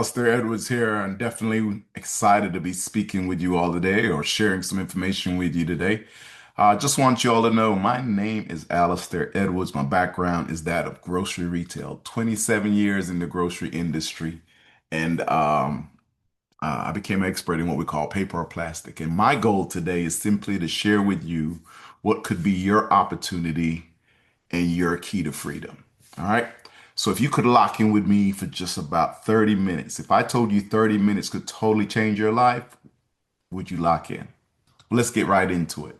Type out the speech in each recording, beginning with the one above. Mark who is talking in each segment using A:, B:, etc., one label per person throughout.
A: Alistair Edwards here, and definitely excited to be speaking with you all today or sharing some information with you today. I just want you all to know my name is Alistair Edwards. My background is that of grocery retail, 27 years in the grocery industry. And I became an expert in what we call paper or plastic. And my goal today is simply to share with you what could be your opportunity and your key to freedom. All right. So if you could lock in with me for just about 30 minutes, if I told you 30 minutes could totally change your life, would you lock in? Well, let's get right into it.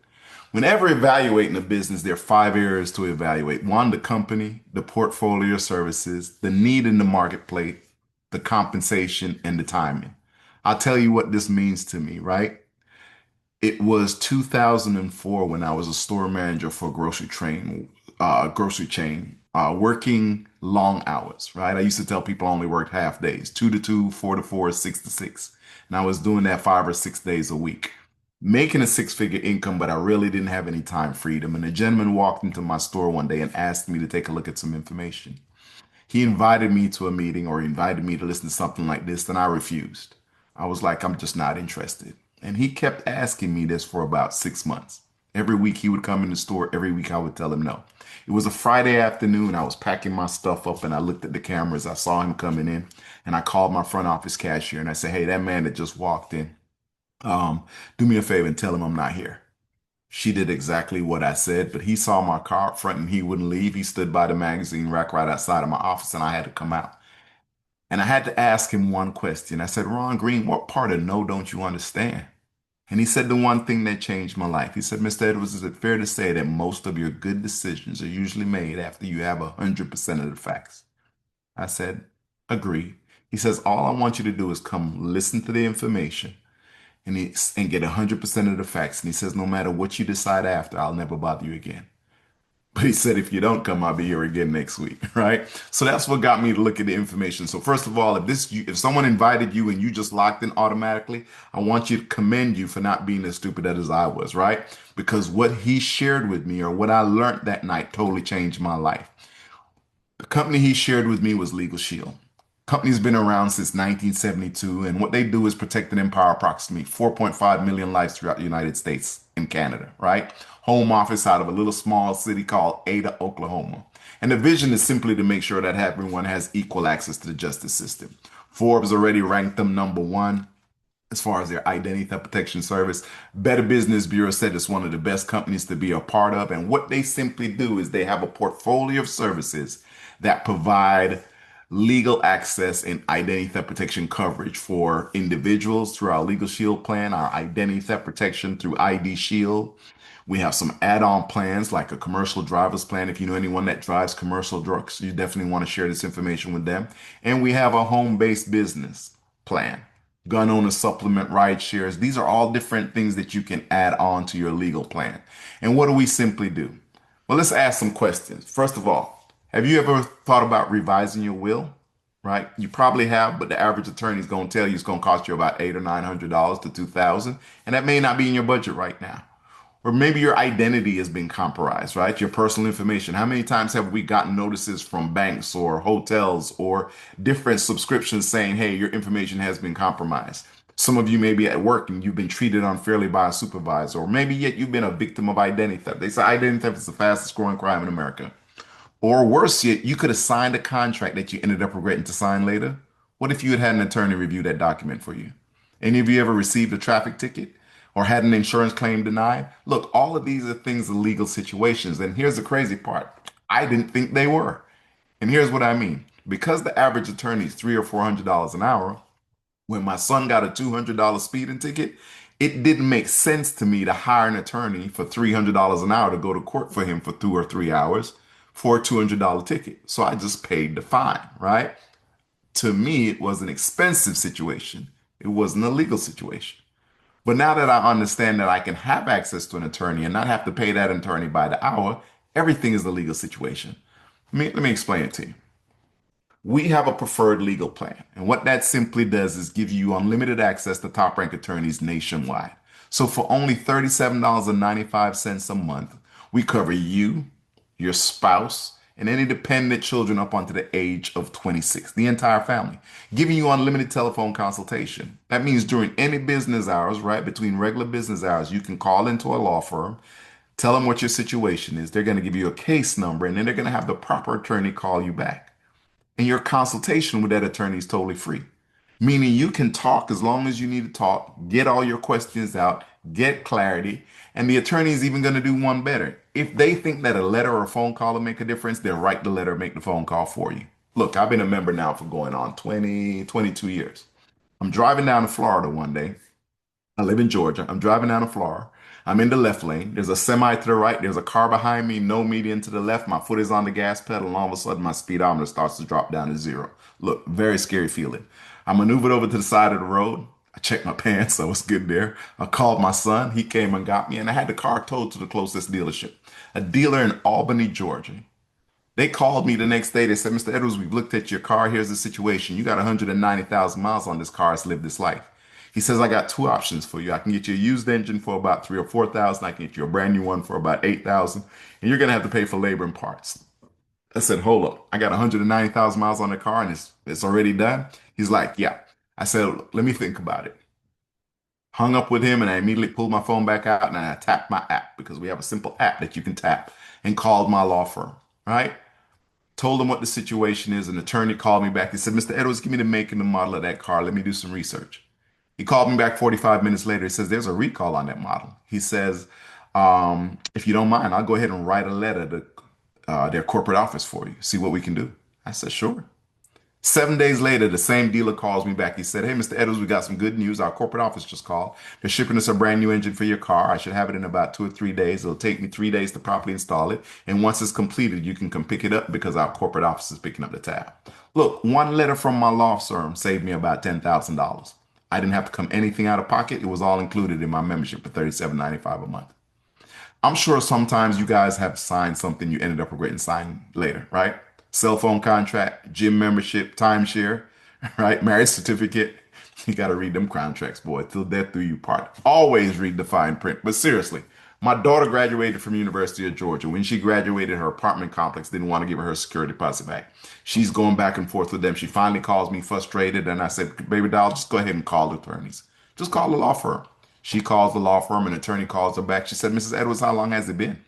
A: Whenever evaluating a business, there are five areas to evaluate. One, the company, the portfolio services, the need in the marketplace, the compensation, and the timing. I'll tell you what this means to me, right? It was 2004 when I was a store manager for a grocery chain, working long hours, right? I used to tell people I only worked half days, 2 to 2, 4 to 4, 6 to 6. And I was doing that 5 or 6 days a week, making a six-figure income, but I really didn't have any time freedom. And a gentleman walked into my store one day and asked me to take a look at some information. He invited me to a meeting or he invited me to listen to something like this, and I refused. I was like, I'm just not interested. And he kept asking me this for about 6 months. Every week he would come in the store. Every week I would tell him no. It was a Friday afternoon. I was packing my stuff up and I looked at the cameras. I saw him coming in and I called my front office cashier and I said, hey, that man that just walked in, um, do me a favor and tell him I'm not here. She did exactly what I said, but he saw my car up front and he wouldn't leave. He stood by the magazine rack right outside of my office and I had to come out. And I had to ask him one question. I said, Ron Green, what part of no don't you understand? And he said the one thing that changed my life. He said, Mr. Edwards, is it fair to say that most of your good decisions are usually made after you have 100% of the facts? I said, agree. He says, all I want you to do is come listen to the information and get 100% of the facts. And he says, no matter what you decide after, I'll never bother you again. But he said, if you don't come, I'll be here again next week, right? So that's what got me to look at the information. So first of all, if someone invited you and you just locked in automatically, I want you to commend you for not being as stupid as I was, right? Because what he shared with me or what I learned that night totally changed my life. The company he shared with me was Legal Shield. Company's been around since 1972, and what they do is protect and empower approximately 4.5 million lives throughout the United States and Canada, right? Home office out of a little small city called Ada, Oklahoma. And the vision is simply to make sure that everyone has equal access to the justice system. Forbes already ranked them number one as far as their identity theft protection service. Better Business Bureau said it's one of the best companies to be a part of. And what they simply do is they have a portfolio of services that provide legal access and identity theft protection coverage for individuals through our Legal Shield plan, our identity theft protection through ID Shield. We have some add-on plans like a commercial driver's plan. If you know anyone that drives commercial trucks, you definitely want to share this information with them. And we have a home-based business plan, gun owner supplement, ride shares. These are all different things that you can add on to your legal plan. And what do we simply do? Well, let's ask some questions. First of all, have you ever thought about revising your will? Right? You probably have, but the average attorney is going to tell you it's going to cost you about $800 or $900 to 2,000, and that may not be in your budget right now. Or maybe your identity has been compromised, right? Your personal information. How many times have we gotten notices from banks or hotels or different subscriptions saying, hey, your information has been compromised? Some of you may be at work and you've been treated unfairly by a supervisor, or maybe yet you've been a victim of identity theft. They say identity theft is the fastest growing crime in America. Or worse yet, you could have signed a contract that you ended up regretting to sign later. What if you had an attorney review that document for you? Any of you ever received a traffic ticket or had an insurance claim denied? Look, all of these are things of legal situations. And here's the crazy part. I didn't think they were. And here's what I mean. Because the average attorney is $300 or $400 an hour, when my son got a $200 speeding ticket, it didn't make sense to me to hire an attorney for $300 an hour to go to court for him for 2 or 3 hours for a $200 ticket. So I just paid the fine, right? To me, it was an expensive situation. It wasn't a legal situation. But now that I understand that I can have access to an attorney and not have to pay that attorney by the hour, everything is a legal situation. Let me explain it to you. We have a preferred legal plan. And what that simply does is give you unlimited access to top rank attorneys nationwide. So for only $37.95 a month, we cover you, your spouse, and any dependent children up onto the age of 26, the entire family, giving you unlimited telephone consultation. That means during any business hours, right, between regular business hours, you can call into a law firm, tell them what your situation is. They're going to give you a case number, and then they're going to have the proper attorney call you back. And your consultation with that attorney is totally free, meaning you can talk as long as you need to talk, get all your questions out, get clarity. And the attorney is even going to do one better. If they think that a letter or a phone call will make a difference, they'll write the letter, make the phone call for you. Look, I've been a member now for going on 20, 22 years. I'm driving down to Florida one day. I live in Georgia. I'm driving down to Florida. I'm in the left lane. There's a semi to the right. There's a car behind me. No median to the left. My foot is on the gas pedal, and all of a sudden, my speedometer starts to drop down to zero. Look, very scary feeling. I maneuvered over to the side of the road. I checked my pants. I was good there. I called my son. He came and got me, and I had the car towed to the closest dealership, a dealer in Albany, Georgia. They called me the next day. They said, Mr. Edwards, we've looked at your car. Here's the situation. You got 190,000 miles on this car. It's lived this life. He says, I got two options for you. I can get you a used engine for about 3 or 4,000. I can get you a brand new one for about 8,000. And you're going to have to pay for labor and parts. I said, hold up. I got 190,000 miles on the car and it's already done. He's like, yeah. I said, let me think about it. Hung up with him and I immediately pulled my phone back out and I tapped my app because we have a simple app that you can tap and called my law firm, right? Told him what the situation is. An attorney called me back. He said, Mr. Edwards, give me the make and the model of that car. Let me do some research. He called me back 45 minutes later. He says, there's a recall on that model. He says, if you don't mind, I'll go ahead and write a letter to their corporate office for you, see what we can do. I said, sure. 7 days later, the same dealer calls me back. He said, hey, Mr. Edwards, we got some good news. Our corporate office just called. They're shipping us a brand new engine for your car. I should have it in about 2 or 3 days. It'll take me 3 days to properly install it. And once it's completed, you can come pick it up because our corporate office is picking up the tab. Look, one letter from my law firm saved me about $10,000. I didn't have to come anything out of pocket. It was all included in my membership for $37.95 a month. I'm sure sometimes you guys have signed something you ended up regretting signing later, right? Cell phone contract, gym membership, timeshare, right? Marriage certificate. You got to read them contracts, boy, till death do you part. Always read the fine print. But seriously, my daughter graduated from University of Georgia. When she graduated, her apartment complex didn't want to give her security deposit back. She's going back and forth with them. She finally calls me frustrated, and I said, "Baby doll, just go ahead and call the attorneys. Just call the law firm." She calls the law firm, an attorney calls her back. She said, Mrs. Edwards, how long has it been?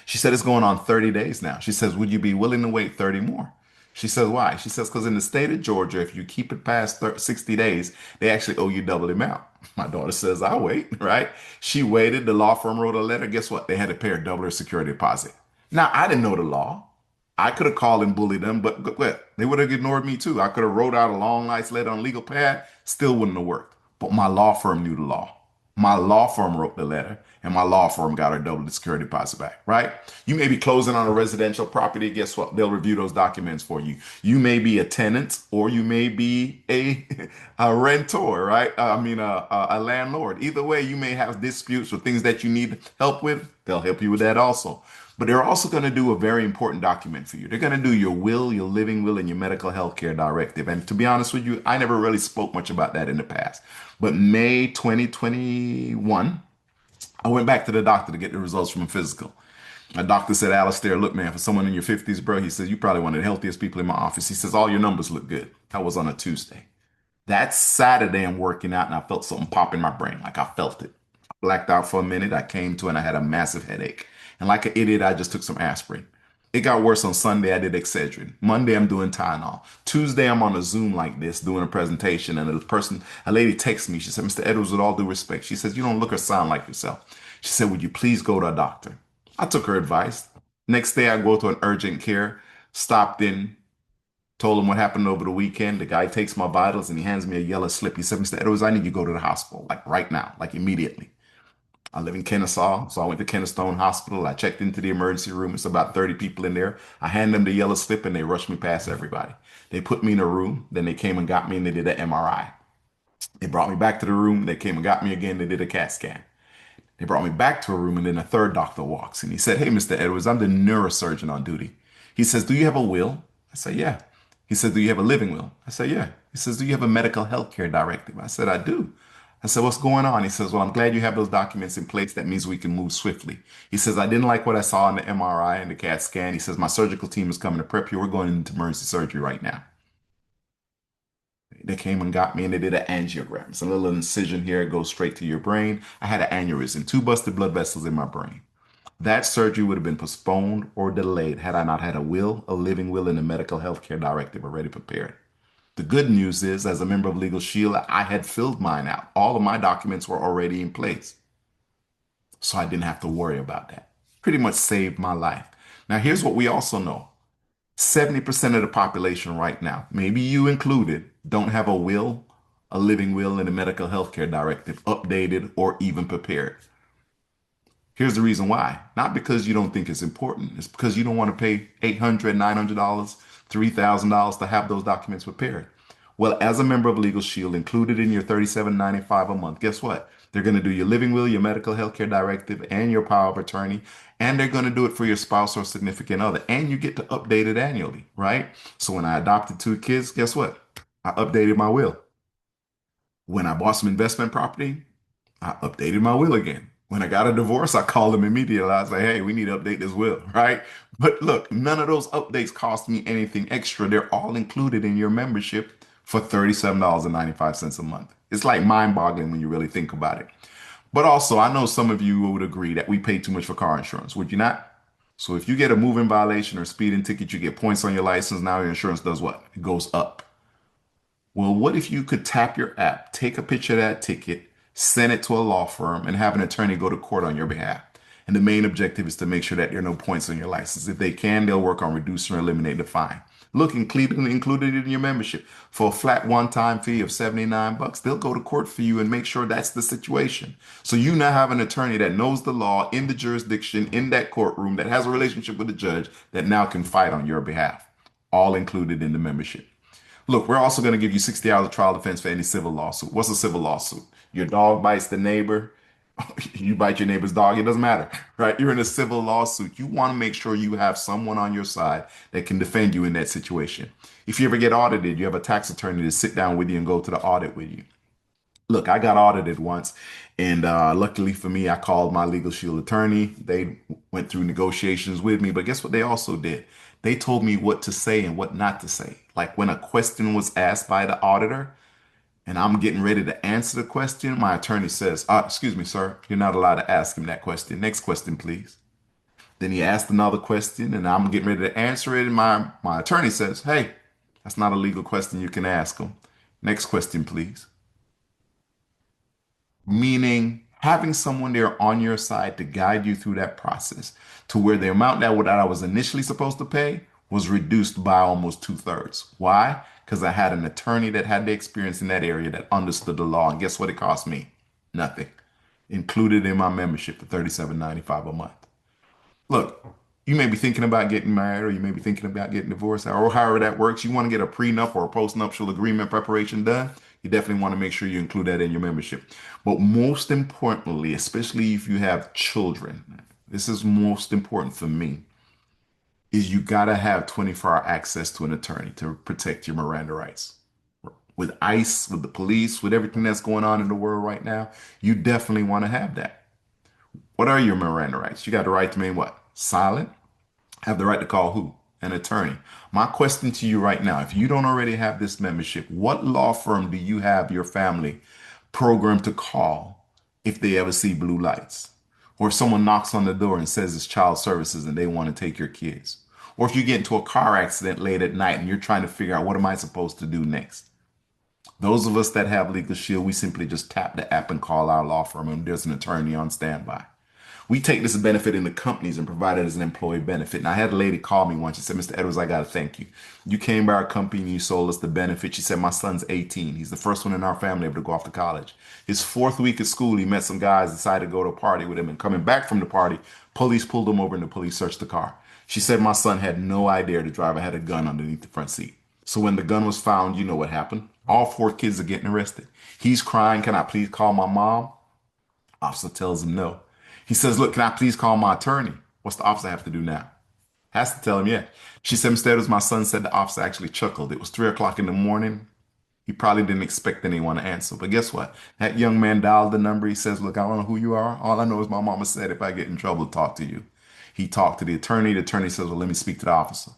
A: She said, it's going on 30 days now. She says, would you be willing to wait 30 more? She says, why? She says, because in the state of Georgia, if you keep it past 60 days, they actually owe you double the amount. My daughter says, I'll wait, right? She waited. The law firm wrote a letter. Guess what? They had to pay her double her security deposit. Now, I didn't know the law. I could have called and bullied them, but they would have ignored me too. I could have wrote out a long, nice letter on legal pad, still wouldn't have worked. But my law firm knew the law. My law firm wrote the letter, and my law firm got her double the security deposit back, right? You may be closing on a residential property. Guess what? They'll review those documents for you. You may be a tenant or you may be a rentor, right? A landlord. Either way, you may have disputes or things that you need help with. They'll help you with that also. But they're also going to do a very important document for you. They're going to do your will, your living will, and your medical health care directive. And to be honest with you, I never really spoke much about that in the past. But May 2021, I went back to the doctor to get the results from a physical. My doctor said, Alistair, look, man, for someone in your 50s, bro, he says, you probably one of the healthiest people in my office. He says, all your numbers look good. That was on a Tuesday. That Saturday, I'm working out and I felt something pop in my brain. Like I felt it. I blacked out for a minute. I came to and I had a massive headache. And like an idiot, I just took some aspirin. It got worse on Sunday. I did Excedrin. Monday, I'm doing Tylenol. Tuesday, I'm on a Zoom like this doing a presentation. And a lady texts me. She said, Mr. Edwards, with all due respect, she says, you don't look or sound like yourself. She said, would you please go to a doctor? I took her advice. Next day, I go to an urgent care, stopped in, told him what happened over the weekend. The guy takes my vitals and he hands me a yellow slip. He said, Mr. Edwards, I need you to go to the hospital, like right now, like immediately. I live in Kennesaw, so I went to Kennestone Hospital. I checked into the emergency room. It's about 30 people in there. I hand them the yellow slip and they rushed me past everybody. They put me in a room. Then they came and got me and they did an MRI. They brought me back to the room. They came and got me again. They did a CAT scan. They brought me back to a room and then a third doctor walks and he said, hey, Mr. Edwards, I'm the neurosurgeon on duty. He says, do you have a will? I said, yeah. He said, do you have a living will? I said, yeah. He says, do you have a medical health care directive? I said, I do. I said, what's going on? He says, well, I'm glad you have those documents in place. That means we can move swiftly. He says, I didn't like what I saw in the MRI and the CAT scan. He says, my surgical team is coming to prep you. We're going into emergency surgery right now. They came and got me and they did an angiogram. It's a little incision here. It goes straight to your brain. I had an aneurysm, two busted blood vessels in my brain. That surgery would have been postponed or delayed had I not had a will, a living will, and a medical healthcare directive already prepared. The good news is, as a member of Legal Shield, I had filled mine out. All of my documents were already in place, so I didn't have to worry about that. Pretty much saved my life. Now, here's what we also know. 70% of the population right now, maybe you included, don't have a will, a living will, and a medical healthcare directive updated or even prepared. Here's the reason why. Not because you don't think it's important. It's because you don't want to pay $800, $900, $3,000 to have those documents prepared. Well, as a member of Legal Shield, included in your $37.95 a month, guess what? They're going to do your living will, your medical health care directive, and your power of attorney. And they're going to do it for your spouse or significant other. And you get to update it annually, right? So when I adopted two kids, guess what? I updated my will. When I bought some investment property, I updated my will again. When I got a divorce, I called them immediately. I was like, hey, we need to update this will, right? But look, none of those updates cost me anything extra. They're all included in your membership for $37.95 a month. It's like mind-boggling when you really think about it. But also, I know some of you would agree that we pay too much for car insurance, would you not? So if you get a moving violation or speeding ticket, you get points on your license. Now your insurance does what? It goes up. Well, what if you could tap your app, take a picture of that ticket, send it to a law firm, and have an attorney go to court on your behalf? And the main objective is to make sure that there are no points on your license. If they can, they'll work on reducing or eliminating the fine. Look, included in your membership for a flat one-time fee of 79 bucks. They'll go to court for you and make sure that's the situation. So you now have an attorney that knows the law in the jurisdiction, in that courtroom, that has a relationship with the judge that now can fight on your behalf. All included in the membership. Look, we're also going to give you 60 hours of trial defense for any civil lawsuit. What's a civil lawsuit? Your dog bites the neighbor, you bite your neighbor's dog, it doesn't matter, right? You're in a civil lawsuit. You want to make sure you have someone on your side that can defend you in that situation. If you ever get audited, you have a tax attorney to sit down with you and go to the audit with you. Look, I got audited once, and luckily for me, I called my Legal Shield attorney. They went through negotiations with me, but guess what they also did? They told me what to say and what not to say. Like when a question was asked by the auditor, and I'm getting ready to answer the question, my attorney says, excuse me, sir, you're not allowed to ask him that question. Next question, please. Then he asked another question, and I'm getting ready to answer it, and my attorney says, hey, that's not a legal question. You can ask him. Next question, please. Meaning having someone there on your side to guide you through that process to where the amount that what I was initially supposed to pay was reduced by almost two-thirds. Why? Because I had an attorney that had the experience in that area that understood the law. And guess what it cost me? Nothing. Included in my membership for $37.95 a month. Look, you may be thinking about getting married or you may be thinking about getting divorced or however that works. You want to get a prenup or a postnuptial agreement preparation done. You definitely want to make sure you include that in your membership. But most importantly, especially if you have children, this is most important for me, is you got to have 24-hour access to an attorney to protect your Miranda rights. With ICE, with the police, with everything that's going on in the world right now, you definitely want to have that. What are your Miranda rights? You got the right to remain what? Silent? Have the right to call who? An attorney. My question to you right now, if you don't already have this membership, what law firm do you have your family programmed to call if they ever see blue lights? Or if someone knocks on the door and says it's child services and they want to take your kids? Or if you get into a car accident late at night and you're trying to figure out what am I supposed to do next? Those of us that have Legal Shield, we simply just tap the app and call our law firm and there's an attorney on standby. We take this benefit in the companies and provide it as an employee benefit. And I had a lady call me once. She said, Mr. Edwards, I got to thank you. You came by our company and you sold us the benefit. She said, my son's 18. He's the first one in our family able to go off to college. His fourth week at school, he met some guys, decided to go to a party with him. And coming back from the party, police pulled him over and the police searched the car. She said, my son had no idea the driver had a gun underneath the front seat. So when the gun was found, you know what happened? All four kids are getting arrested. He's crying, can I please call my mom? Officer tells him no. He says, look, can I please call my attorney? What's the officer have to do now? Has to tell him, yeah. She said, instead, as my son said, the officer actually chuckled. It was 3 o'clock in the morning. He probably didn't expect anyone to answer. But guess what? That young man dialed the number. He says, look, I don't know who you are. All I know is my mama said if I get in trouble, talk to you. He talked to the attorney. The attorney says, well, let me speak to the officer.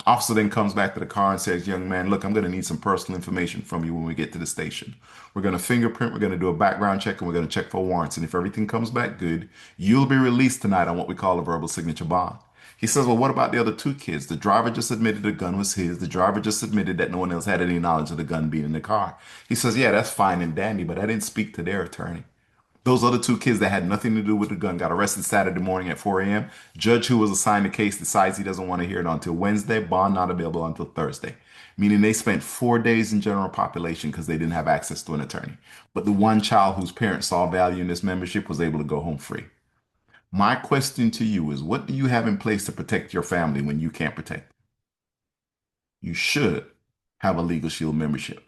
A: Officer then comes back to the car and says, young man, look, I'm going to need some personal information from you when we get to the station. We're going to fingerprint, we're going to do a background check, and we're going to check for warrants. And if everything comes back good, you'll be released tonight on what we call a verbal signature bond. He says, well, what about the other two kids? The driver just admitted the gun was his. The driver just admitted that no one else had any knowledge of the gun being in the car. He says, yeah, that's fine and dandy, but I didn't speak to their attorney. Those other two kids that had nothing to do with the gun got arrested Saturday morning at 4 a.m. Judge who was assigned the case decides he doesn't want to hear it until Wednesday. Bond not available until Thursday. Meaning they spent 4 days in general population because they didn't have access to an attorney. But the one child whose parents saw value in this membership was able to go home free. My question to you is what do you have in place to protect your family when you can't protect? You should have a Legal Shield membership.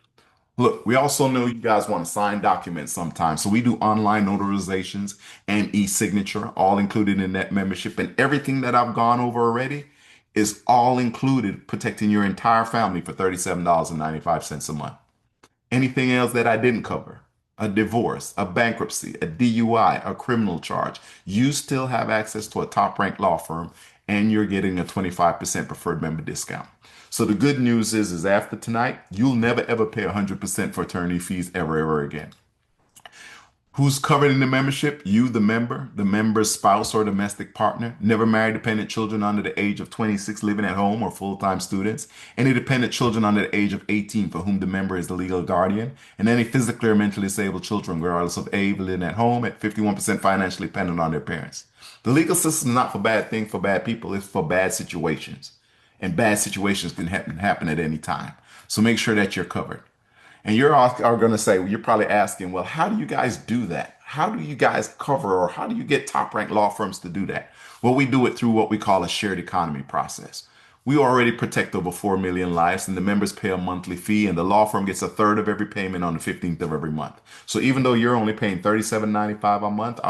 A: Look, we also know you guys want to sign documents sometimes. So we do online notarizations and e-signature, all included in that membership. And everything that I've gone over already is all included, protecting your entire family for $37.95 a month. Anything else that I didn't cover, a divorce, a bankruptcy, a DUI, a criminal charge, you still have access to a top ranked law firm and you're getting a 25% preferred member discount. So the good news is after tonight, you'll never ever pay 100% for attorney fees ever again. Who's covered in the membership? You, the member's spouse or domestic partner, never married dependent children under the age of 26 living at home or full-time students, any dependent children under the age of 18 for whom the member is the legal guardian, and any physically or mentally disabled children, regardless of age, living at home at 51% financially dependent on their parents. The legal system is not for bad things for bad people, it's for bad situations. And bad situations can happen at any time. So make sure that you're covered. And you're are going to say, well, you're probably asking, well, how do you guys do that? How do you guys cover or how do you get top ranked law firms to do that? Well, we do it through what we call a shared economy process. We already protect over 4 million lives and the members pay a monthly fee and the law firm gets a third of every payment on the 15th of every month. So even though you're only paying $37.95 a month,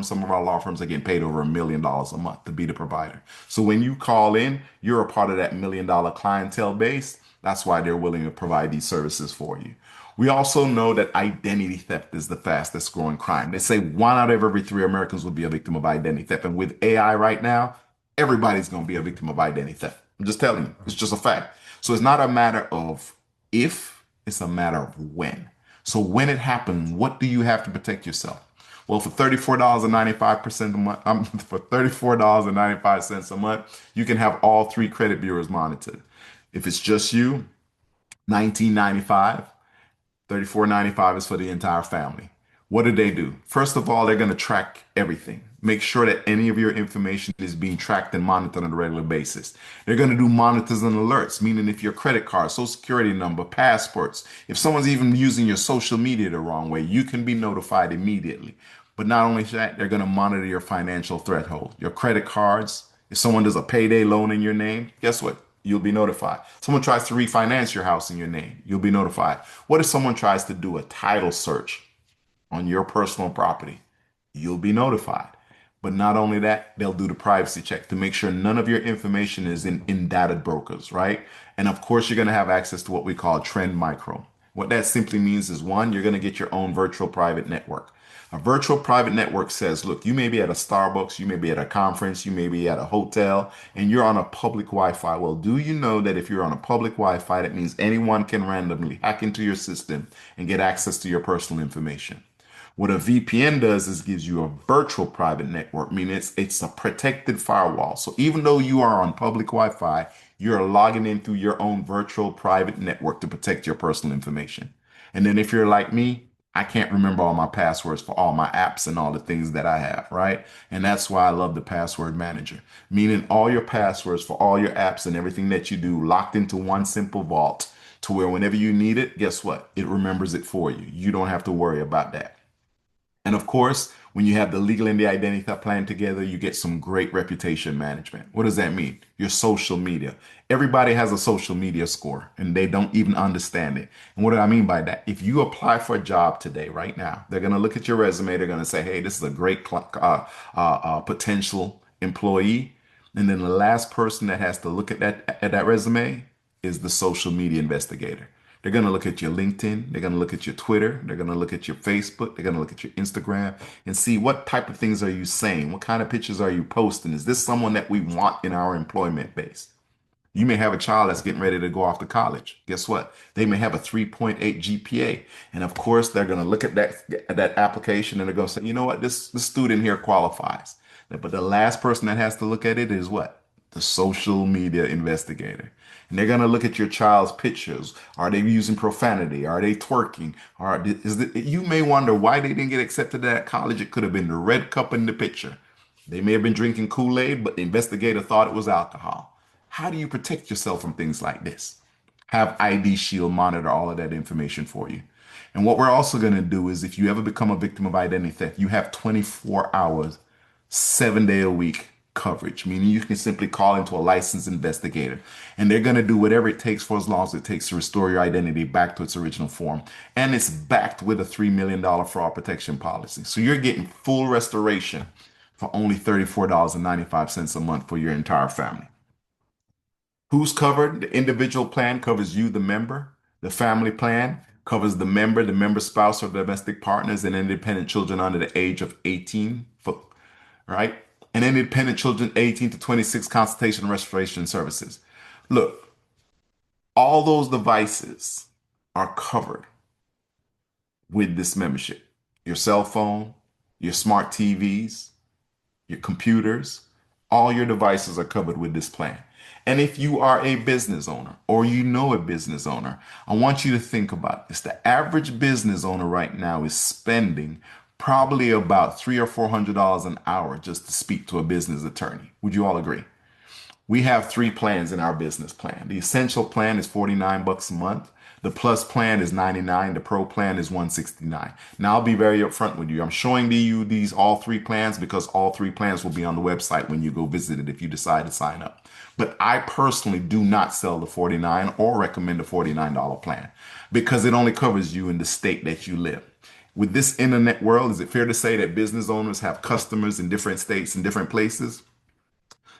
A: some of our law firms are getting paid over $1 million a month to be the provider. So when you call in, you're a part of that $1 million clientele base. That's why they're willing to provide these services for you. We also know that identity theft is the fastest growing crime. They say 1 out of every 3 Americans will be a victim of identity theft. And with AI right now, everybody's going to be a victim of identity theft. I'm just telling you, it's just a fact. So it's not a matter of if, it's a matter of when. So when it happens, what do you have to protect yourself? Well, for $34.95 a month, for $34.95 a month, you can have all 3 credit bureaus monitored. If it's just you, 19.95. 34.95 is for the entire family. What do? First of all, they're going to track everything. Make sure that any of your information is being tracked and monitored on a regular basis. They're going to do monitors and alerts, meaning if your credit card, social security number, passports, if someone's even using your social media the wrong way, you can be notified immediately. But not only that, they're going to monitor your financial threshold, your credit cards. If someone does a payday loan in your name, guess what? You'll be notified. Someone tries to refinance your house in your name, you'll be notified. What if someone tries to do a title search on your personal property? You'll be notified. But not only that, they'll do the privacy check to make sure none of your information is in data brokers, right? And of course, you're going to have access to what we call Trend Micro. What that simply means is one, you're going to get your own virtual private network. A virtual private network says, look, you may be at a Starbucks, you may be at a conference, you may be at a hotel, and you're on a public Wi-Fi. Well, do you know that if you're on a public Wi-Fi, that means anyone can randomly hack into your system and get access to your personal information? What a VPN does is gives you a virtual private network, meaning it's a protected firewall. So even though you are on public Wi-Fi, you're logging in through your own virtual private network to protect your personal information. And then if you're like me, I can't remember all my passwords for all my apps and all the things that I have, right? And that's why I love the password manager, meaning all your passwords for all your apps and everything that you do locked into one simple vault to where whenever you need it, guess what? It remembers it for you. You don't have to worry about that. And of course, when you have the legal and the identity theft plan together, you get some great reputation management. What does that mean? Your social media. Everybody has a social media score and they don't even understand it. And what do I mean by that? If you apply for a job today, right now, they're going to look at your resume. They're going to say, hey, this is a great potential employee. And then the last person that has to look at that resume is the social media investigator. They're going to look at your LinkedIn. They're going to look at your Twitter. They're going to look at your Facebook. They're going to look at your Instagram and see what type of things are you saying? What kind of pictures are you posting? Is this someone that we want in our employment base? You may have a child that's getting ready to go off to college. Guess what? They may have a 3.8 GPA. And of course, they're going to look at that application and they're going to say, you know what, this student here qualifies. But the last person that has to look at it is what? The social media investigator. And they're going to look at your child's pictures. Are they using profanity? Are they twerking? You may wonder why they didn't get accepted to that college. It could have been the red cup in the picture. They may have been drinking Kool-Aid, but the investigator thought it was alcohol. How do you protect yourself from things like this? Have ID Shield monitor all of that information for you. And what we're also going to do is if you ever become a victim of identity theft, you have 24 hours, 7 day a week coverage, meaning you can simply call into a licensed investigator and they're going to do whatever it takes for as long as it takes to restore your identity back to its original form. And it's backed with a $3 million fraud protection policy. So you're getting full restoration for only $34.95 a month for your entire family. Who's covered? The individual plan covers you, the member. The family plan covers the member spouse, or domestic partners, and independent children under the age of 18, right? And independent children 18 to 26 consultation and restoration services. Look, all those devices are covered with this membership. Your cell phone, your smart TVs, your computers, all your devices are covered with this plan. And if you are a business owner or you know a business owner, I want you to think about this. The average business owner right now is spending probably about $300 or $400 an hour just to speak to a business attorney. Would you all agree? We have three plans in our business plan. The essential plan is 49 bucks a month. The plus plan is 99. The pro plan is 169. Now I'll be very upfront with you. I'm showing you these all three plans because all three plans will be on the website when you go visit it if you decide to sign up. But I personally do not sell the 49 or recommend the $49 plan because it only covers you in the state that you live. With this internet world, is it fair to say that business owners have customers in different states and different places?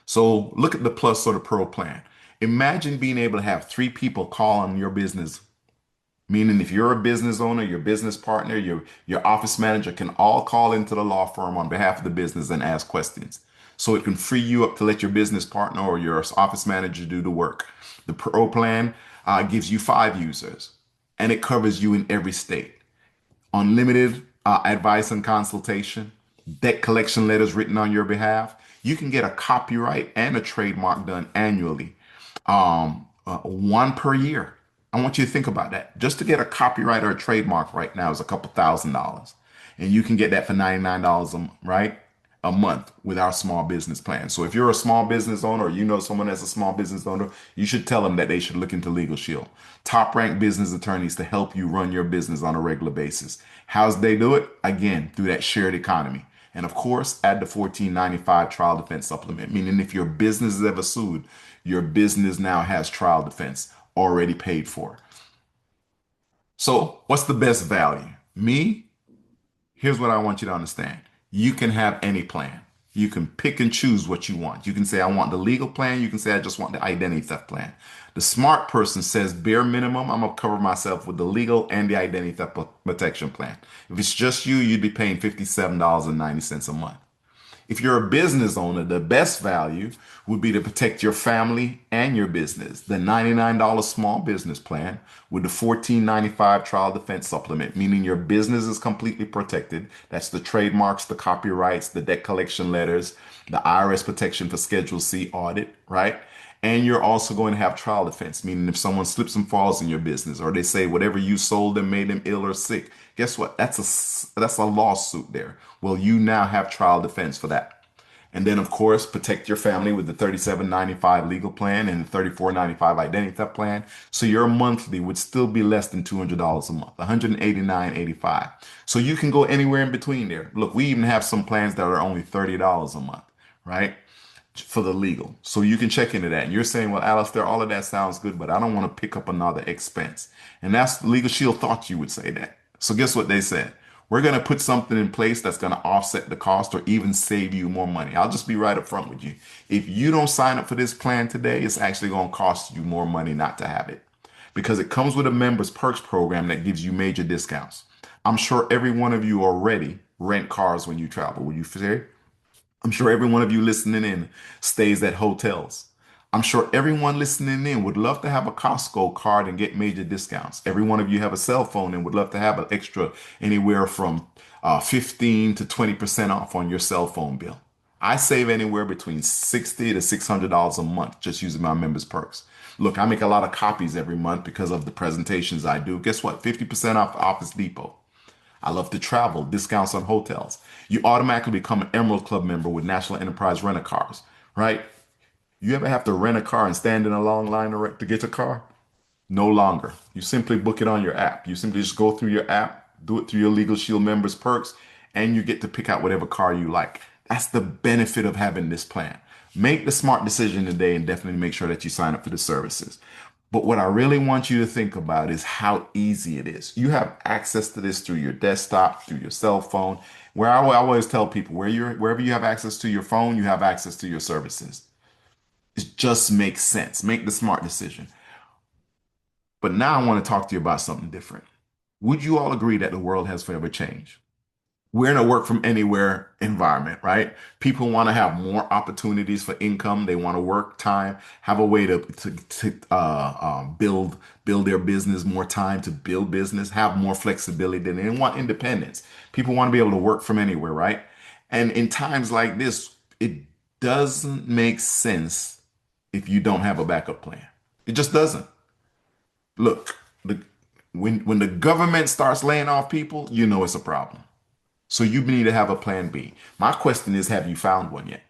A: So look at the plus or the pro plan. Imagine being able to have three people call on your business, meaning if you're a business owner, your business partner, your office manager can all call into the law firm on behalf of the business and ask questions. So it can free you up to let your business partner or your office manager do the work. The pro plan gives you 5 users and it covers you in every state. Unlimited advice and consultation, debt collection letters written on your behalf. You can get a copyright and a trademark done annually, one per year. I want you to think about that. Just to get a copyright or a trademark right now is a couple $1,000s. And you can get that for $99 right? A month with our small business plan. So if you're a small business owner or you know someone that's a small business owner, you should tell them that they should look into Legal Shield. Top ranked business attorneys to help you run your business on a regular basis. How's they do it? Again, through that shared economy. And of course, add the $14.95 trial defense supplement, meaning if your business is ever sued, your business now has trial defense already paid for. So what's the best value? Me, here's what I want you to understand. You can have any plan. You can pick and choose what you want. You can say, I want the legal plan. You can say, I just want the identity theft plan. The smart person says, bare minimum, I'm going to cover myself with the legal and the identity theft protection plan. If it's just you, you'd be paying $57.90 a month. If you're a business owner, the best value would be to protect your family and your business. The $99 small business plan with the $14.95 trial defense supplement, meaning your business is completely protected. That's the trademarks, the copyrights, the debt collection letters, the IRS protection for Schedule C audit, right? And you're also going to have trial defense, meaning if someone slips and falls in your business, or they say whatever you sold them made them ill or sick, guess what? That's a lawsuit there. Well, you now have trial defense for that. And then, of course, protect your family with the $37.95 legal plan and the $34.95 identity theft plan. So your monthly would still be less than $200 a month, $189.85. So you can go anywhere in between there. Look, we even have some plans that are only $30 a month, right? For the legal. So you can check into that. And you're saying, well, Alistair, all of that sounds good, but I don't want to pick up another expense. And that's Legal Shield thought you would say that. So guess what they said? We're going to put something in place that's going to offset the cost or even save you more money. I'll just be right up front with you. If you don't sign up for this plan today, it's actually going to cost you more money not to have it. because it comes with a members perks program that gives you major discounts. I'm sure every one of you already rent cars when you travel. Would you say? I'm sure every one of you listening in stays at hotels. I'm sure everyone listening in would love to have a Costco card and get major discounts. Every one of you have a cell phone and would love to have an extra anywhere from 15 to 20% off on your cell phone bill. I save anywhere between 60 to $600 a month just using my members perks. Look, I make a lot of copies every month because of the presentations I do. Guess what? 50% off Office Depot. I love to travel, discounts on hotels. You automatically become an Emerald Club member with National Enterprise Rent a Cars, right? You ever have to rent a car and stand in a long line to get your car? No longer. You simply book it on your app. You simply just go through your app, do it through your Legal Shield members perks, and you get to pick out whatever car you like. That's the benefit of having this plan. Make the smart decision today and definitely make sure that you sign up for the services. But what I really want you to think about is how easy it is. You have access to this through your desktop, through your cell phone. Where I always tell people, wherever you have access to your phone, you have access to your services. It just makes sense. Make the smart decision. But now I want to talk to you about something different. Would you all agree that the world has forever changed? We're in a work from anywhere environment, right? People want to have more opportunities for income. They want to work time, have a way to build their business, more time to build business, have more flexibility, and they want independence. People want to be able to work from anywhere, right? And in times like this, it doesn't make sense if you don't have a backup plan. It just doesn't. Look, when the government starts laying off people, you know it's a problem. So you need to have a plan B. My question is, have you found one yet?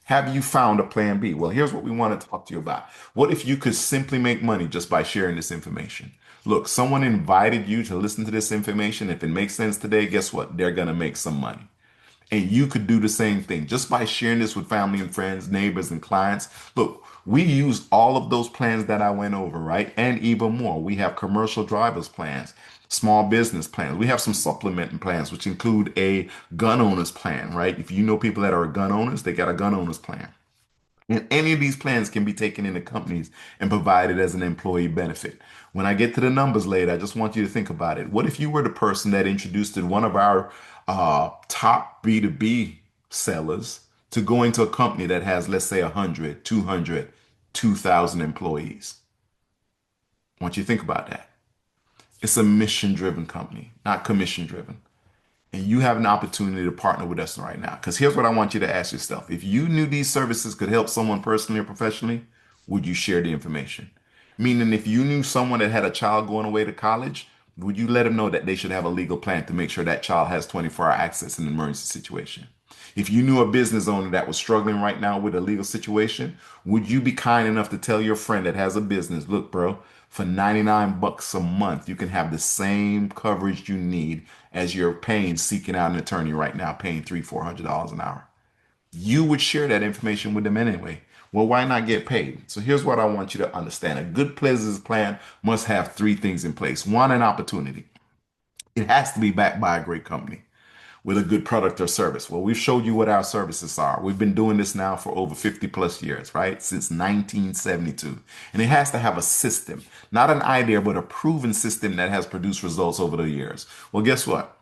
A: Have you found a plan B? Well, here's what we want to talk to you about. What if you could simply make money just by sharing this information? Look, someone invited you to listen to this information. If it makes sense today, guess what? They're going to make some money. And you could do the same thing just by sharing this with family and friends, neighbors, and clients. Look, we use all of those plans that I went over, right? And even more. We have commercial drivers plans, small business plans. We have some supplementing plans, which include a gun owners plan, right? If you know people that are gun owners, they got a gun owners plan. And any of these plans can be taken into companies and provided as an employee benefit. When I get to the numbers later, I just want you to think about it. What if you were the person that introduced one of our top B2B sellers to go into a company that has, let's say, 100, 200, 2,000 employees? I want you to think about that. It's a mission driven company, not commission driven. And you have an opportunity to partner with us right now. Because here's what I want you to ask yourself. If you knew these services could help someone personally or professionally, would you share the information? Meaning, if you knew someone that had a child going away to college, would you let them know that they should have a legal plan to make sure that child has 24-hour access in an emergency situation? If you knew a business owner that was struggling right now with a legal situation, would you be kind enough to tell your friend that has a business, look, bro, for 99 bucks a month, you can have the same coverage you need as you're paying seeking out an attorney right now, paying $300-400 an hour. You would share that information with them anyway. Well, why not get paid? So here's what I want you to understand. A good business plan must have three things in place. One, an opportunity. It has to be backed by a great company with a good product or service. Well, we've showed you what our services are. We've been doing this now for over 50 plus years, right? Since 1972. And it has to have a system, not an idea, but a proven system that has produced results over the years. Well, guess what?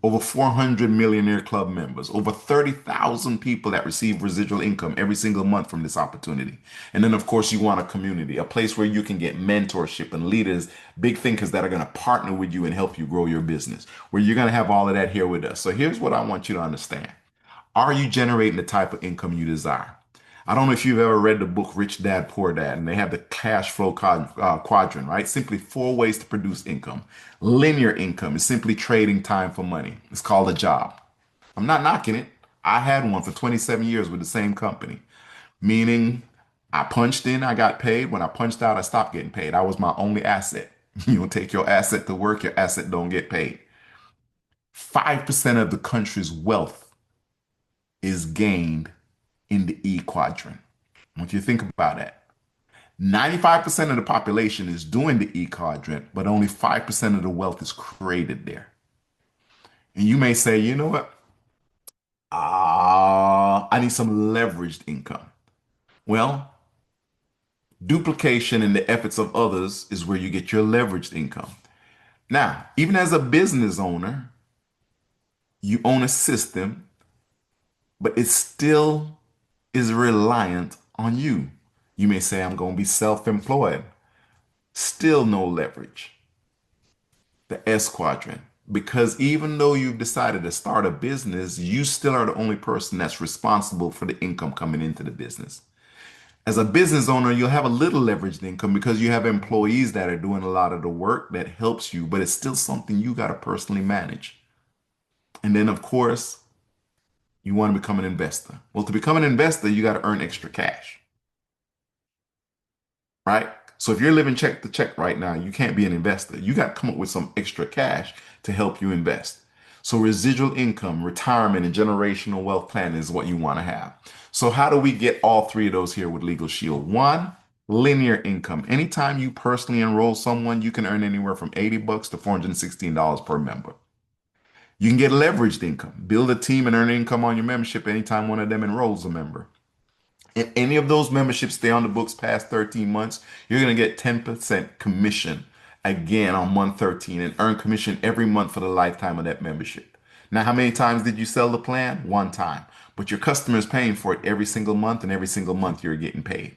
A: Over 400 Millionaire Club members, over 30,000 people that receive residual income every single month from this opportunity. And then, of course, you want a community, a place where you can get mentorship and leaders, big thinkers that are going to partner with you and help you grow your business, where you're going to have all of that here with us. So here's what I want you to understand. Are you generating the type of income you desire? I don't know if you've ever read the book Rich Dad Poor Dad, and they have the cash flow quadrant, right? Simply four ways to produce income. Linear income is simply trading time for money. It's called a job. I'm not knocking it. I had one for 27 years with the same company, meaning I punched in, I got paid. When I punched out, I stopped getting paid. I was my only asset. You don't take your asset to work, your asset don't get paid. 5% of the country's wealth is gained in the E quadrant. I want you to think about that. 95% of the population is doing the E quadrant, but only 5% of the wealth is created there. And you may say, you know what? I need some leveraged income. Well, Duplication in the efforts of others is where you get your leveraged income. Now, even as a business owner, you own a system, but it still is reliant on you. You may say, I'm going to be self employed. Still no leverage. The S quadrant. Because even though you've decided to start a business, you still are the only person that's responsible for the income coming into the business. As a business owner, you'll have a little leveraged income because you have employees that are doing a lot of the work that helps you, but it's still something you got to personally manage. And then, of course, you want to become an investor. Well, to become an investor, you got to earn extra cash, right? So if you're living check to check right now, you can't be an investor. You got to come up with some extra cash to help you invest. So residual income, retirement, and generational wealth planning is what you want to have. So how do we get all three of those here with Legal Shield? One, linear income. Anytime you personally enroll someone, you can earn anywhere from $80 to $416 per member. You can get leveraged income. Build a team and earn income on your membership anytime one of them enrolls a member. If any of those memberships stay on the books past 13 months, you're going to get 10% commission again on month 13 and earn commission every month for the lifetime of that membership. Now, how many times did you sell the plan? One time. But your customer is paying for it every single month, and every single month you're getting paid.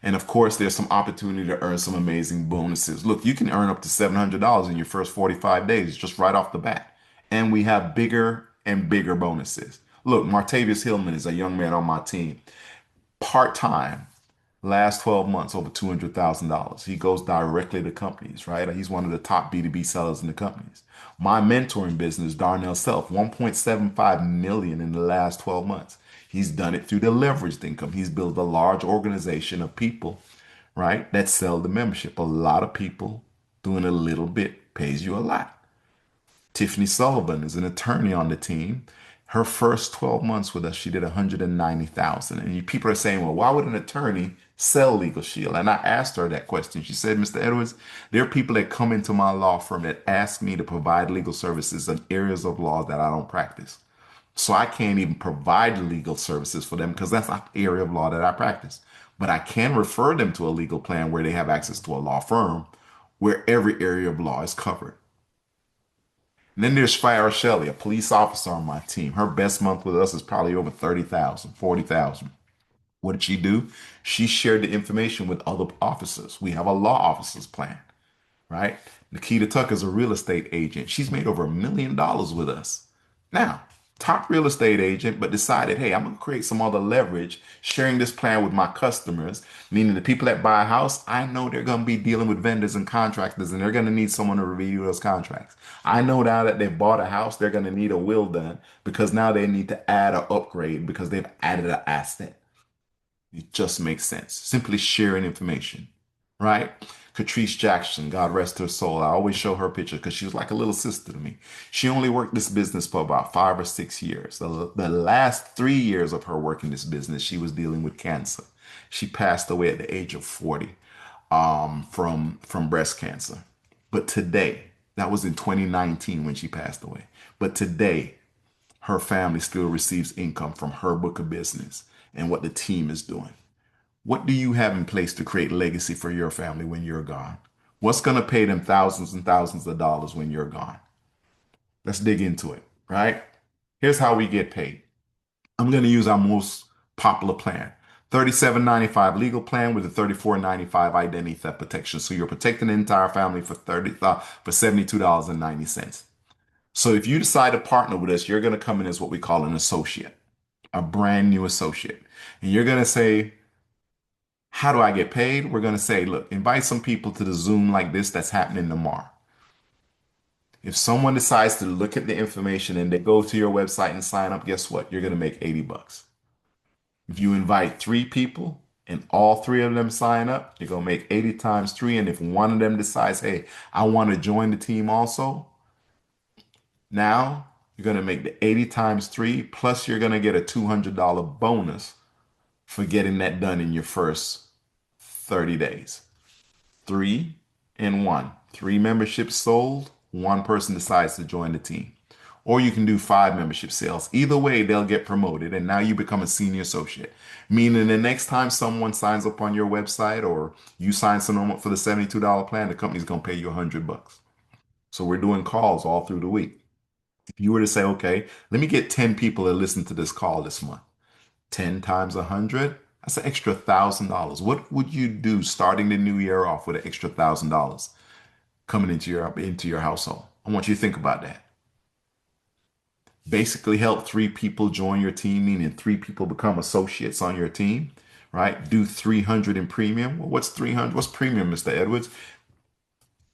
A: And of course, there's some opportunity to earn some amazing bonuses. Look, you can earn up to $700 in your first 45 days just right off the bat. And we have bigger and bigger bonuses. Look, Martavius Hillman is a young man on my team, part-time, last 12 months, over $200,000. He goes directly to companies, right? He's one of the top B2B sellers in the companies. My mentoring business, Darnell Self, 1.75 million in the last 12 months. He's done it through the leveraged income. He's built a large organization of people, right, that sell the membership. A lot of people doing a little bit pays you a lot. Tiffany Sullivan is an attorney on the team. Her first 12 months with us, she did 190,000. And people are saying, well, why would an attorney sell Legal Shield? And I asked her that question. She said, Mr. Edwards, there are people that come into my law firm that ask me to provide legal services in areas of law that I don't practice. So I can't even provide legal services for them because that's not the area of law that I practice. But I can refer them to a legal plan where they have access to a law firm where every area of law is covered. And then there's Farrah Shelley, a police officer on my team. Her best month with us is probably over 30,000, 40,000. What did she do? She shared the information with other officers. We have a law officers plan, right? Nikita Tucker is a real estate agent. She's made over $1 million with us. Now, top real estate agent, but decided, hey, I'm going to create some other leverage, sharing this plan with my customers, meaning the people that buy a house, I know they're going to be dealing with vendors and contractors, and they're going to need someone to review those contracts. I know now that they've bought a house, they're going to need a will done because now they need to add or upgrade because they've added an asset. It just makes sense. Simply sharing information, right? Catrice Jackson, God rest her soul. I always show her picture because she was like a little sister to me. She only worked this business for about 5 or 6 years. The last 3 years of her working this business, she was dealing with cancer. She passed away at the age of 40 from breast cancer. But today, that was in 2019 when she passed away. But today, her family still receives income from her book of business and what the team is doing. What do you have in place to create legacy for your family when you're gone? What's going to pay them thousands and thousands of dollars when you're gone? Let's dig into it, right? Here's how we get paid. I'm going to use our most popular plan. $37.95 legal plan with a $34.95 identity theft protection. So you're protecting the entire family for $72.90. So if you decide to partner with us, you're going to come in as what we call an associate, a brand new associate. And you're going to say, how do I get paid? We're going to say, look, invite some people to the Zoom like this that's happening tomorrow. If someone decides to look at the information and they go to your website and sign up, guess what? You're going to make $80. If you invite 3 people and all 3 of them sign up, you're going to make 80 times 3. And if one of them decides, hey, I want to join the team also, now you're going to make the 80 times 3, plus you're going to get a $200 bonus for getting that done in your first 30 days. 3 and 1. 3 memberships sold, one person decides to join the team. Or you can do 5 membership sales. Either way, they'll get promoted and now you become a senior associate. Meaning the next time someone signs up on your website or you sign someone up for the $72 plan, the company's going to pay you $100. So we're doing calls all through the week. If you were to say, okay, let me get 10 people to listen to this call this month, 10 times 100, that's an extra $1,000. What would you do starting the new year off with an extra $1,000 coming into your household? I want you to think about that. Basically help 3 people join your team, meaning 3 people become associates on your team, right? Do 300 in premium. Well, what's 300? What's premium, Mr. Edwards?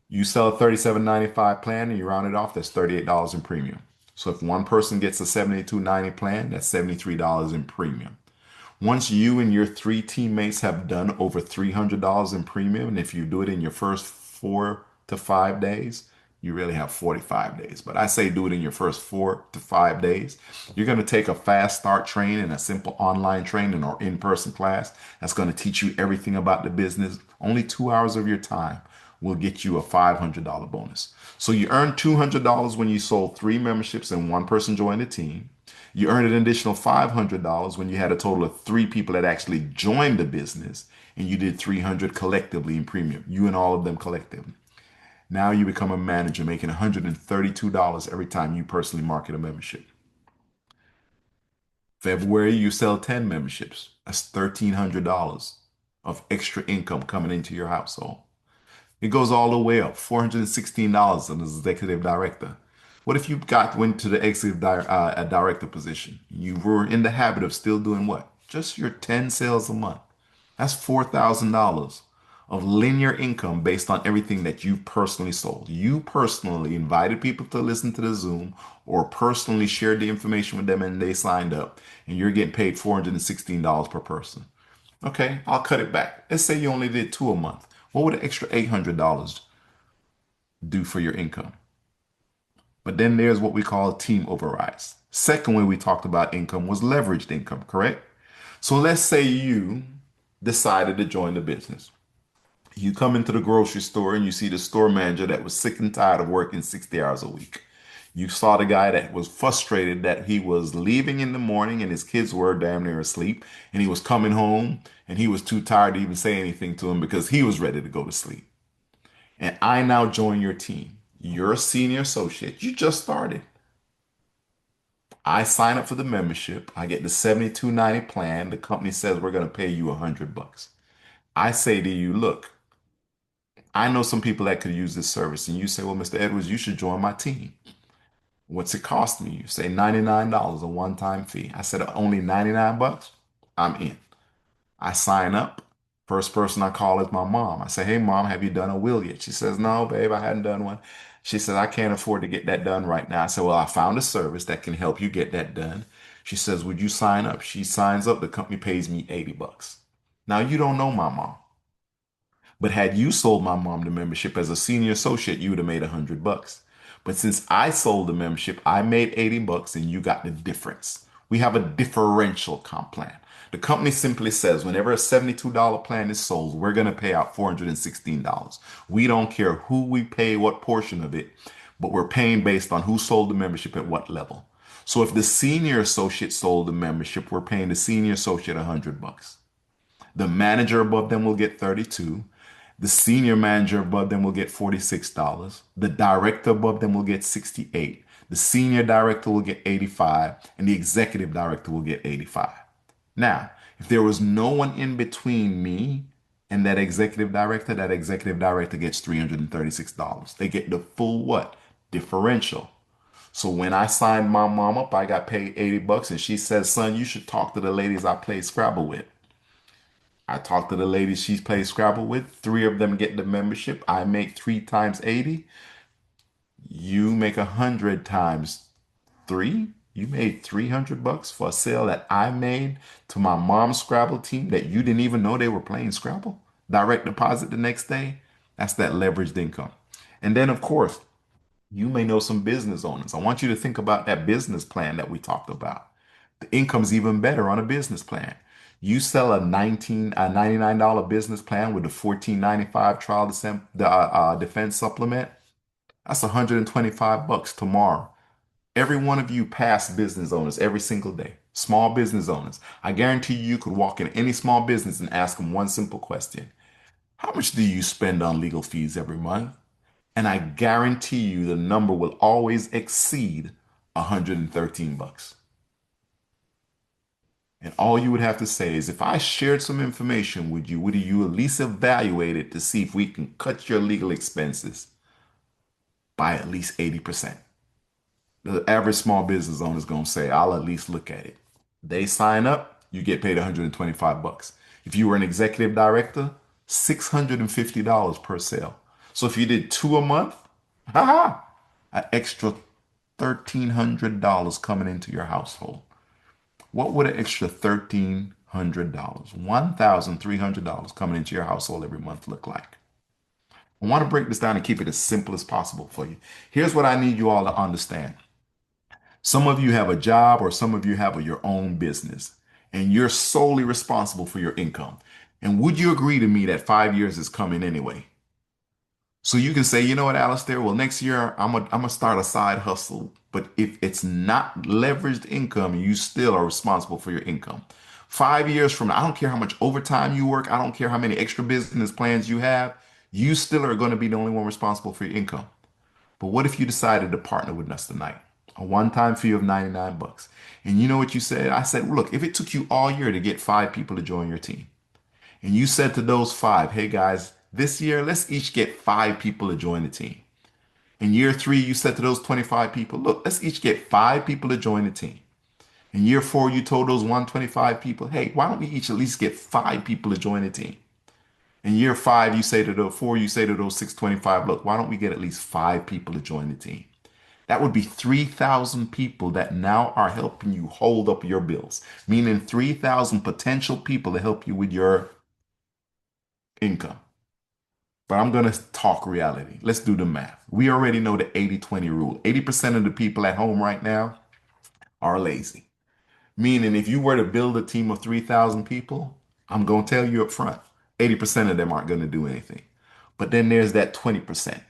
A: You sell a 37.95 plan and you round it off, that's $38 in premium. So if one person gets a 72.90 plan, that's $73 in premium. Once you and your 3 teammates have done over $300 in premium, and if you do it in your first 4 to 5 days, you really have 45 days. But I say do it in your first 4 to 5 days. You're going to take a fast start training, a simple online training or in-person class that's going to teach you everything about the business. Only 2 hours of your time will get you a $500 bonus. So you earned $200 when you sold 3 memberships and one person joined the team. You earned an additional $500 when you had a total of 3 people that actually joined the business and you did 300 collectively in premium, you and all of them collectively. Now you become a manager making $132 every time you personally market a membership. February, you sell 10 memberships. That's $1,300 of extra income coming into your household. It goes all the way up, $416 as executive director. What if you went to the director position? You were in the habit of still doing what? Just your 10 sales a month. That's $4,000 of linear income based on everything that you personally sold. You personally invited people to listen to the Zoom or personally shared the information with them and they signed up, and you're getting paid $416 per person. Okay, I'll cut it back. Let's say you only did 2 a month. What would an extra $800 do for your income? But then there's what we call team overrides. Second way we talked about income was leveraged income, correct? So let's say you decided to join the business. You come into the grocery store and you see the store manager that was sick and tired of working 60 hours a week. You saw the guy that was frustrated that he was leaving in the morning and his kids were damn near asleep, and he was coming home and he was too tired to even say anything to him because he was ready to go to sleep. And I now join your team. You're a senior associate. You just started. I sign up for the membership. I get the 72.90 plan. The company says we're going to pay you $100. I say to you, look, I know some people that could use this service. And you say, well, Mr. Edwards, you should join my team. What's it cost me? You say $99, a one-time fee. I said only 99 bucks. I'm in. I sign up. First person I call is my mom. I say, hey, mom, have you done a will yet? She says, no, babe, I hadn't done one. She says, I can't afford to get that done right now. I said, well, I found a service that can help you get that done. She says, would you sign up? She signs up. The company pays me 80 bucks. Now, you don't know my mom, but had you sold my mom the membership as a senior associate, you would have made 100 bucks. But since I sold the membership, I made 80 bucks and you got the difference. We have a differential comp plan. The company simply says whenever a $72 plan is sold, we're going to pay out $416. We don't care who we pay, what portion of it, but we're paying based on who sold the membership at what level. So if the senior associate sold the membership, we're paying the senior associate 100 bucks. The manager above them will get 32. The senior manager above them will get $46. The director above them will get 68. The senior director will get 85, and the executive director will get 85. Now, if there was no one in between me and that executive director gets $336. They get the full what? Differential. So when I signed my mom up, I got paid 80 bucks, and she says, son, you should talk to the ladies I play Scrabble with. I talked to the ladies she plays Scrabble with. 3 of them get the membership. I make 3 times 80. You make 100 times 3. You made 300 bucks for a sale that I made to my mom's Scrabble team that you didn't even know they were playing Scrabble. Direct deposit the next day. That's that leveraged income. And then, of course, you may know some business owners. I want you to think about that business plan that we talked about. The income's even better on a business plan. You sell a $99 business plan with a $14.95 defense supplement. That's 125 bucks tomorrow. Every one of you past business owners, every single day, small business owners, I guarantee you could walk in any small business and ask them one simple question. How much do you spend on legal fees every month? And I guarantee you the number will always exceed 113 bucks. And all you would have to say is, if I shared some information with you, would you at least evaluate it to see if we can cut your legal expenses by at least 80%? The average small business owner is going to say, I'll at least look at it. They sign up, you get paid 125 bucks. If you were an executive director, $650 per sale. So if you did two a month, haha, an extra $1,300 coming into your household. What would an extra $1,300, $1,300 coming into your household every month look like? I want to break this down and keep it as simple as possible for you. Here's what I need you all to understand. Some of you have a job or some of you have your own business and you're solely responsible for your income. And would you agree to me that 5 years is coming anyway? So you can say, you know what, Alistair? Well, next year I'm gonna start a side hustle. But if it's not leveraged income, you still are responsible for your income. 5 years from now, I don't care how much overtime you work, I don't care how many extra business plans you have, you still are going to be the only one responsible for your income. But what if you decided to partner with us tonight? A one-time fee of 99 bucks. And you know what you said? I said, look, if it took you all year to get 5 people to join your team, and you said to those five, hey guys, this year, let's each get 5 people to join the team. In year three, you said to those 25 people, look, let's each get 5 people to join the team. In year four, you told those 125 people, hey, why don't we each at least get 5 people to join the team? In year five, you say to those 625, look, why don't we get at least 5 people to join the team? That would be 3,000 people that now are helping you hold up your bills, meaning 3,000 potential people to help you with your income. But I'm going to talk reality. Let's do the math. We already know the 80/20 rule. 80% of the people at home right now are lazy. Meaning, if you were to build a team of 3,000 people, I'm going to tell you up front, 80% of them aren't going to do anything. But then there's that 20%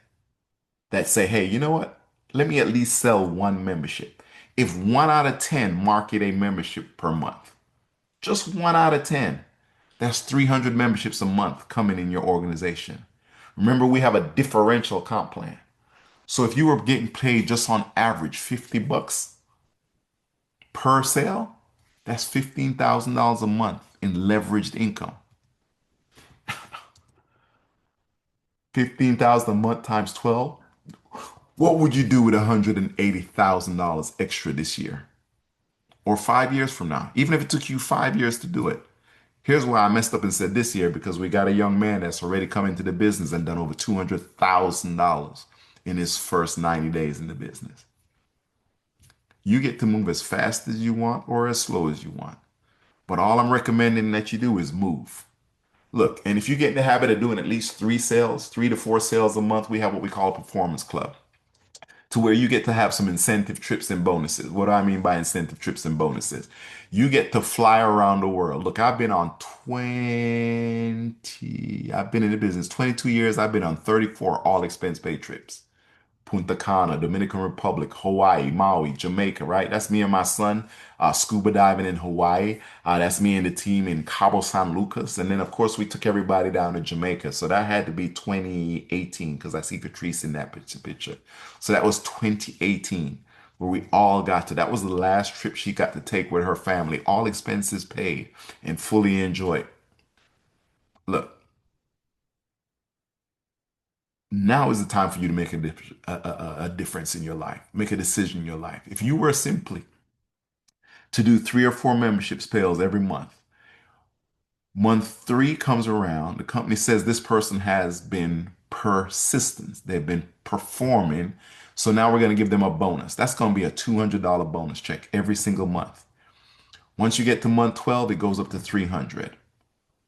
A: that say, hey, you know what? Let me at least sell one membership. If 1 out of 10 market a membership per month, just 1 out of 10, that's 300 memberships a month coming in your organization. Remember, we have a differential comp plan. So if you were getting paid just on average 50 bucks per sale, that's $15,000 a month in leveraged income. 15,000 a month times 12. What would you do with $180,000 extra this year or 5 years from now? Even if it took you 5 years to do it. Here's why I messed up and said this year, because we got a young man that's already come into the business and done over $200,000 in his first 90 days in the business. You get to move as fast as you want or as slow as you want. But all I'm recommending that you do is move. Look, and if you get in the habit of doing at least 3 sales, 3 to 4 sales a month, we have what we call a performance club, to where you get to have some incentive trips and bonuses. What do I mean by incentive trips and bonuses? You get to fly around the world. Look, I've been in the business 22 years. I've been on 34 all expense paid trips. Punta Cana, Dominican Republic, Hawaii, Maui, Jamaica, right? That's me and my son scuba diving in Hawaii. That's me and the team in Cabo San Lucas. And then, of course, we took everybody down to Jamaica. So that had to be 2018 because I see Patrice in that picture. So that was 2018 where we all got to. That was the last trip she got to take with her family, all expenses paid and fully enjoyed. Look, now is the time for you to make a difference in your life, make a decision in your life. If you were simply to do 3 or 4 membership sales every month, month three comes around, the company says this person has been persistent, they've been performing. So now we're going to give them a bonus. That's going to be a $200 bonus check every single month. Once you get to month 12, it goes up to 300.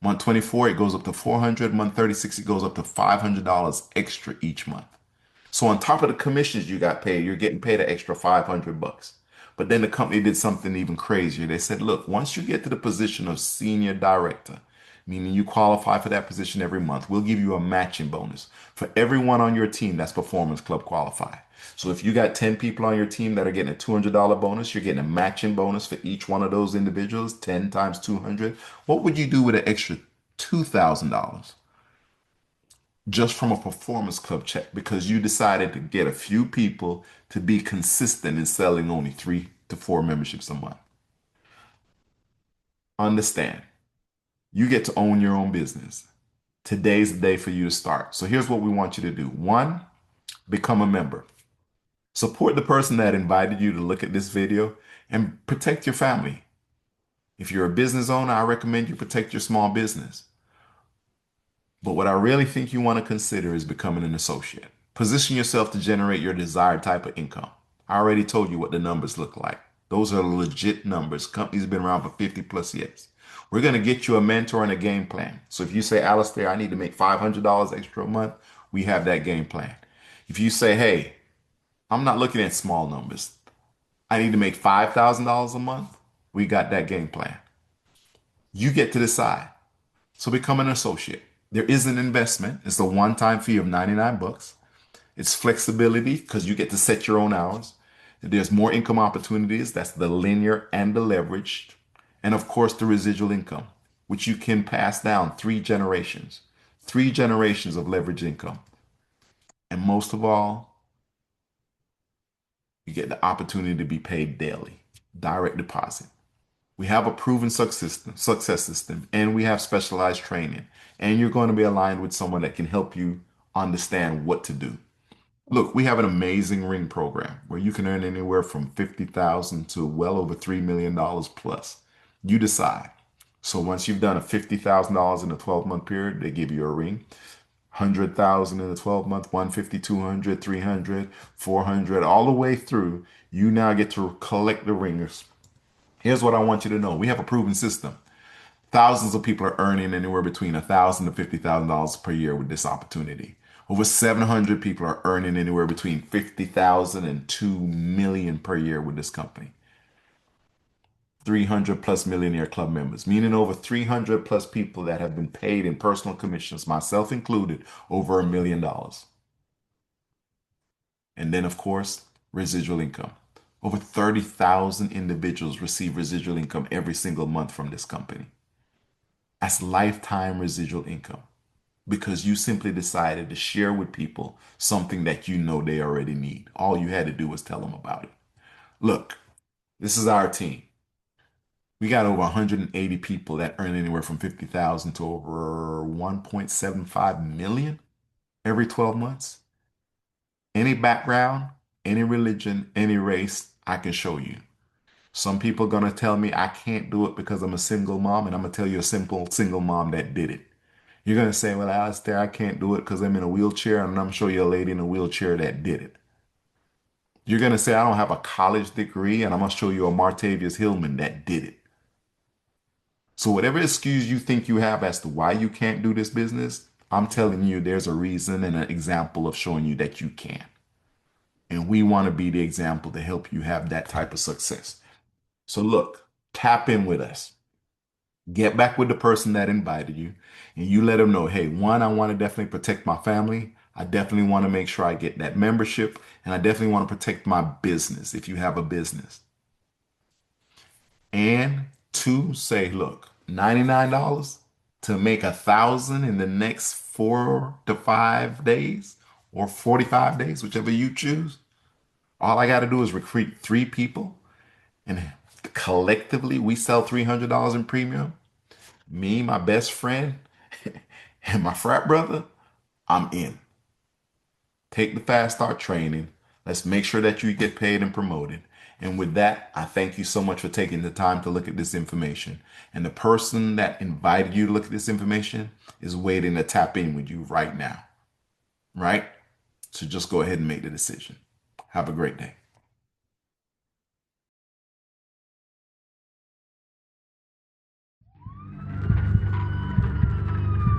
A: Month 24, it goes up to 400. Month 36, it goes up to $500 extra each month. So on top of the commissions you got paid, you're getting paid an extra 500 bucks. But then the company did something even crazier. They said, look, once you get to the position of senior director, meaning you qualify for that position every month. We'll give you a matching bonus for everyone on your team that's Performance Club qualified. So if you got 10 people on your team that are getting a $200 bonus, you're getting a matching bonus for each one of those individuals, 10 times 200. What would you do with an extra $2,000 just from a Performance Club check because you decided to get a few people to be consistent in selling only 3 to 4 memberships a month? Understand, you get to own your own business. Today's the day for you to start. So here's what we want you to do. One, become a member. Support the person that invited you to look at this video and protect your family. If you're a business owner, I recommend you protect your small business. But what I really think you want to consider is becoming an associate. Position yourself to generate your desired type of income. I already told you what the numbers look like. Those are legit numbers. Companies have been around for 50 plus years. We're going to get you a mentor and a game plan. So if you say, Alistair, I need to make $500 extra a month, we have that game plan. If you say, hey, I'm not looking at small numbers, I need to make $5,000 a month, we got that game plan. You get to decide. So become an associate. There is an investment. It's a one-time fee of 99 bucks. It's flexibility because you get to set your own hours. There's more income opportunities. That's the linear and the leveraged. And of course, the residual income, which you can pass down 3 generations, 3 generations of leveraged income. And most of all, you get the opportunity to be paid daily, direct deposit. We have a proven success system, and we have specialized training. And you're going to be aligned with someone that can help you understand what to do. Look, we have an amazing ring program where you can earn anywhere from 50,000 to well over $3 million plus. You decide. So once you've done a $50,000 in a 12-month period, they give you a ring. 100,000 in a 12-month, 150, 200, 300, 400, all the way through. You now get to collect the rings. Here's what I want you to know. We have a proven system. Thousands of people are earning anywhere between $1,000 to $50,000 per year with this opportunity. Over 700 people are earning anywhere between 50,000 and 2 million per year with this company. 300 plus Millionaire Club members, meaning over 300 plus people that have been paid in personal commissions, myself included, over $1 million. And then, of course, residual income. Over 30,000 individuals receive residual income every single month from this company. That's lifetime residual income because you simply decided to share with people something that you know they already need. All you had to do was tell them about it. Look, this is our team. We got over 180 people that earn anywhere from 50,000 to over 1.75 million every 12 months. Any background, any religion, any race, I can show you. Some people are going to tell me I can't do it because I'm a single mom, and I'm going to tell you a simple single mom that did it. You're going to say, well, Alistair, I can't do it because I'm in a wheelchair, and I'm sure you're a lady in a wheelchair that did it. You're going to say, I don't have a college degree, and I'm going to show you a Martavius Hillman that did it. So whatever excuse you think you have as to why you can't do this business, I'm telling you there's a reason and an example of showing you that you can. And we want to be the example to help you have that type of success. So look, tap in with us. Get back with the person that invited you and you let them know, hey, one, I want to definitely protect my family. I definitely want to make sure I get that membership, and I definitely want to protect my business if you have a business. And two, say, look, $99 to make 1,000 in the next 4 to 5 days or 45 days, whichever you choose. All I got to do is recruit 3 people, and collectively we sell $300 in premium. Me, my best friend, and my frat brother, I'm in. Take the Fast Start training. Let's make sure that you get paid and promoted. And with that, I thank you so much for taking the time to look at this information. And the person that invited you to look at this information is waiting to tap in with you right now. Right? So just go ahead and make the decision. Have a great day.